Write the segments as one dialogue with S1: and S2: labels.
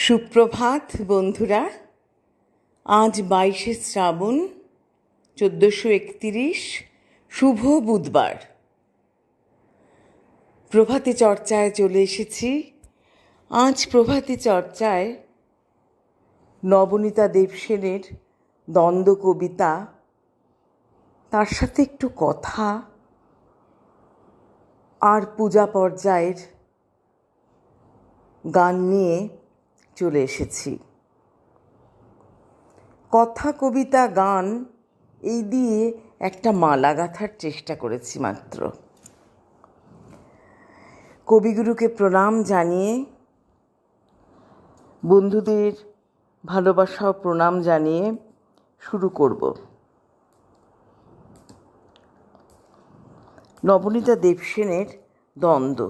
S1: সুপ্রভাত বন্ধুরা। আজ 22শে শ্রাবণ 1431, শুভ বুধবার। প্রভাতী চর্চায় চলে এসেছি। আজ প্রভাতী চর্চায় নবনীতা দেবসেনের দ্বন্দ্ব কবিতা, তার সাথে একটু কথা আর পূজা পর্যায়ের গান নিয়ে চলে এসেছি। কথা, কবিতা, গান এই দিয়ে একটা মালা গাঁথার চেষ্টা করেছি মাত্র। কবিগুরুকে প্রণাম জানিয়ে, বন্ধুদের ভালোবাসা ও প্রণাম জানিয়ে শুরু করব। নবনীতা দেবসেনের দ্বন্দ্ব।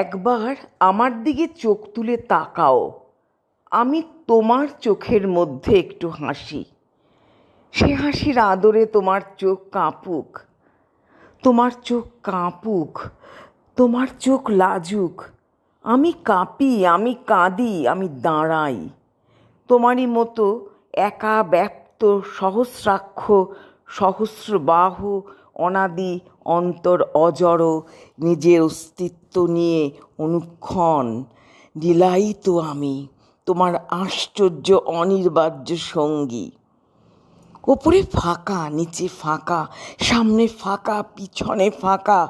S1: একবার আমার দিকে চোখ তুলে তাকাও, আমি তোমার চোখের মধ্যে একটু হাসি। সে হাসির আদরে তোমার চোখ কাঁপুক, তোমার চোখ কাঁপুক, তোমার চোখ লাজুক। আমি কাঁপি, আমি কাঁদি, আমি দাঁড়াই। তোমারই মতো একা ব্যপ্ত সহস্রাক্ষ সহস্রবাহু অনাদি অন্তর অজড় নিজের অস্তিত্ব নিয়ে অনুক্ষণ লীলায়িত আমি, তোমার আশ্চর্য অনির্বাজ্য সঙ্গী। ওপরে ফাঁকা, নিচে ফাঁকা, সামনে ফাঁকা, পিছনে ফাঁকা।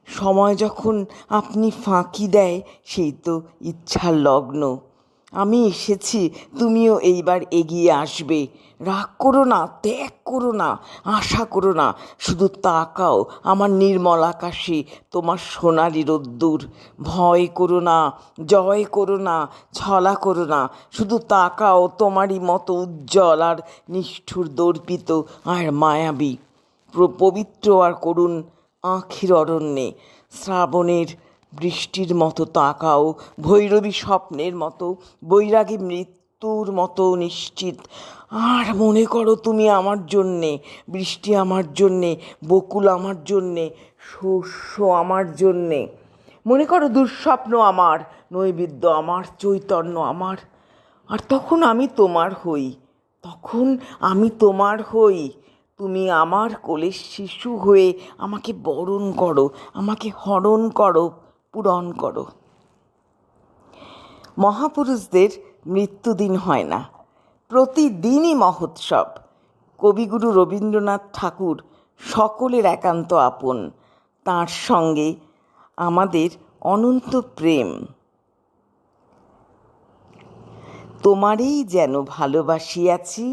S1: সময় যখন আপনি ফাঁকি দেয়, সেই তো ইচ্ছার লগ্ন। আমি এসেছি, তুমিও এইবার এগিয়ে আসবে। রাগ করো না, ত্যাগ করো না, আশা করো না, শুধু তাকাও আমার নির্মল আকাশে, তোমার সোনালি রোদ্দুর। ভয় করো না, জয় করো না, ছলা করো না, শুধু তাকাও তোমারই মতো উজ্জ্বল আর নিষ্ঠুর, দর্পিত আর মায়াবী, পবিত্র আর করুণ আঁখির অরণ্যে শ্রাবণের বৃষ্টির মতো তাকাও, ভৈরবী স্বপ্নের মতো, বৈরাগী মৃত্যুর মতো নিশ্চিত। আর মনে করো তুমি আমার জন্যে, বৃষ্টি আমার জন্যে, বকুল আমার জন্যে, শস্য আমার জন্যে। মনে করো দুঃস্বপ্ন আমার, নৈবেদ্য আমার, চৈতন্য আমার। আর তখন আমি তোমার হই, তখন আমি তোমার হই। তুমি আমার কোলের শিশু হয়ে আমাকে বরণ করো, আমাকে হরণ করো, পূরণ করো। মহাপুরুষদের মৃত্যুদিন হয় না, প্রতিদিনই মহোৎসব। কবিগুরু রবীন্দ্রনাথ ঠাকুর সকলের একান্ত আপন, তাঁর সঙ্গে আমাদের অনন্ত প্রেম। তোমারই যেন ভালোবাসিয়াছি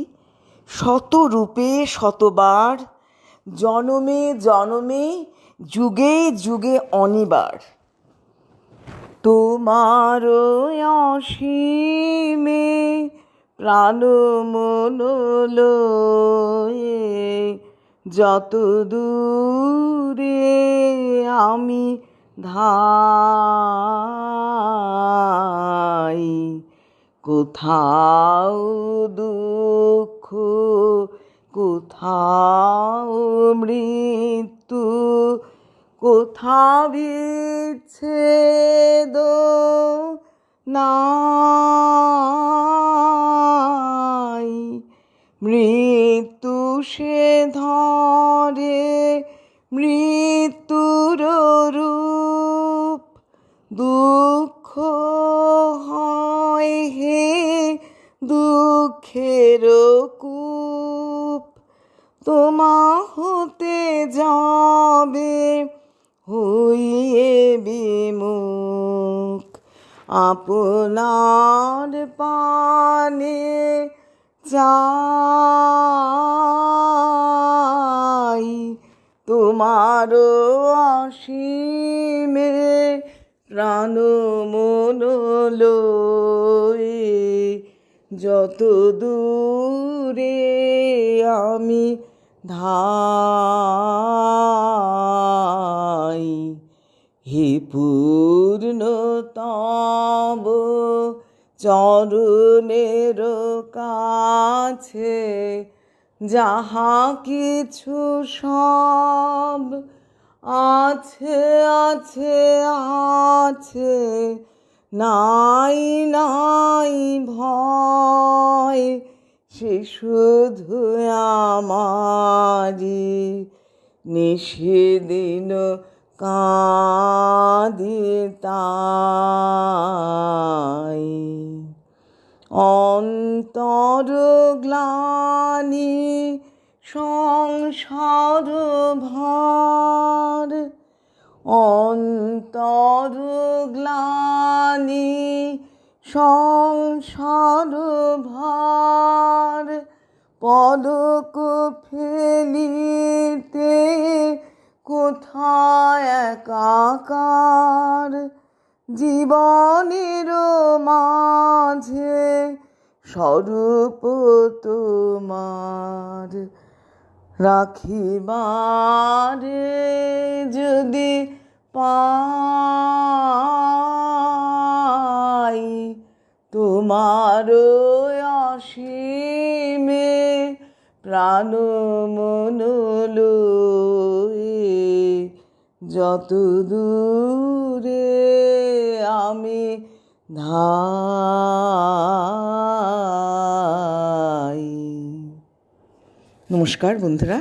S1: শত রূপে শতবার, জনমে জনমে যুগে যুগে অনিবার। তোমার অসীমে প্রাণ মন লয়ে যত দূরে আমি ধাই, কোথাও দুঃখ, কোথাও মৃত্যু, কোথাও বিচ্ছেদ নাই। মৃত্যু সে ধরে মৃত্যুর রূপ, দুঃখ হয় হে দুঃখের কূপ। তোমা হতে যাবে হইয়ে বিমুখ, আপনার পানে চাই। তোমার অসীমে প্রাণ মন লয়ে যত দূরে আমি ধাই। হে পূর্ণতম চরণের কাছে যাহা কিছু সব আছে আছে আছে, নাই নাই ভয়, সে শুধু আমারি নিষেদিন কাঁদি তাই। অন্তর গ্লানি সংসার ভার, অন্তর গ্লানি সংসার ভার, পলক ফেলিতে কোথায় একাকার, জীবনের মাঝে স্বরূপ তোমার, রাখিবারে যদি পাই তোমার অসীমে প্রাণ মন লয়ে, যত দূরে আমি ধাই। নমস্কার বন্ধুরা।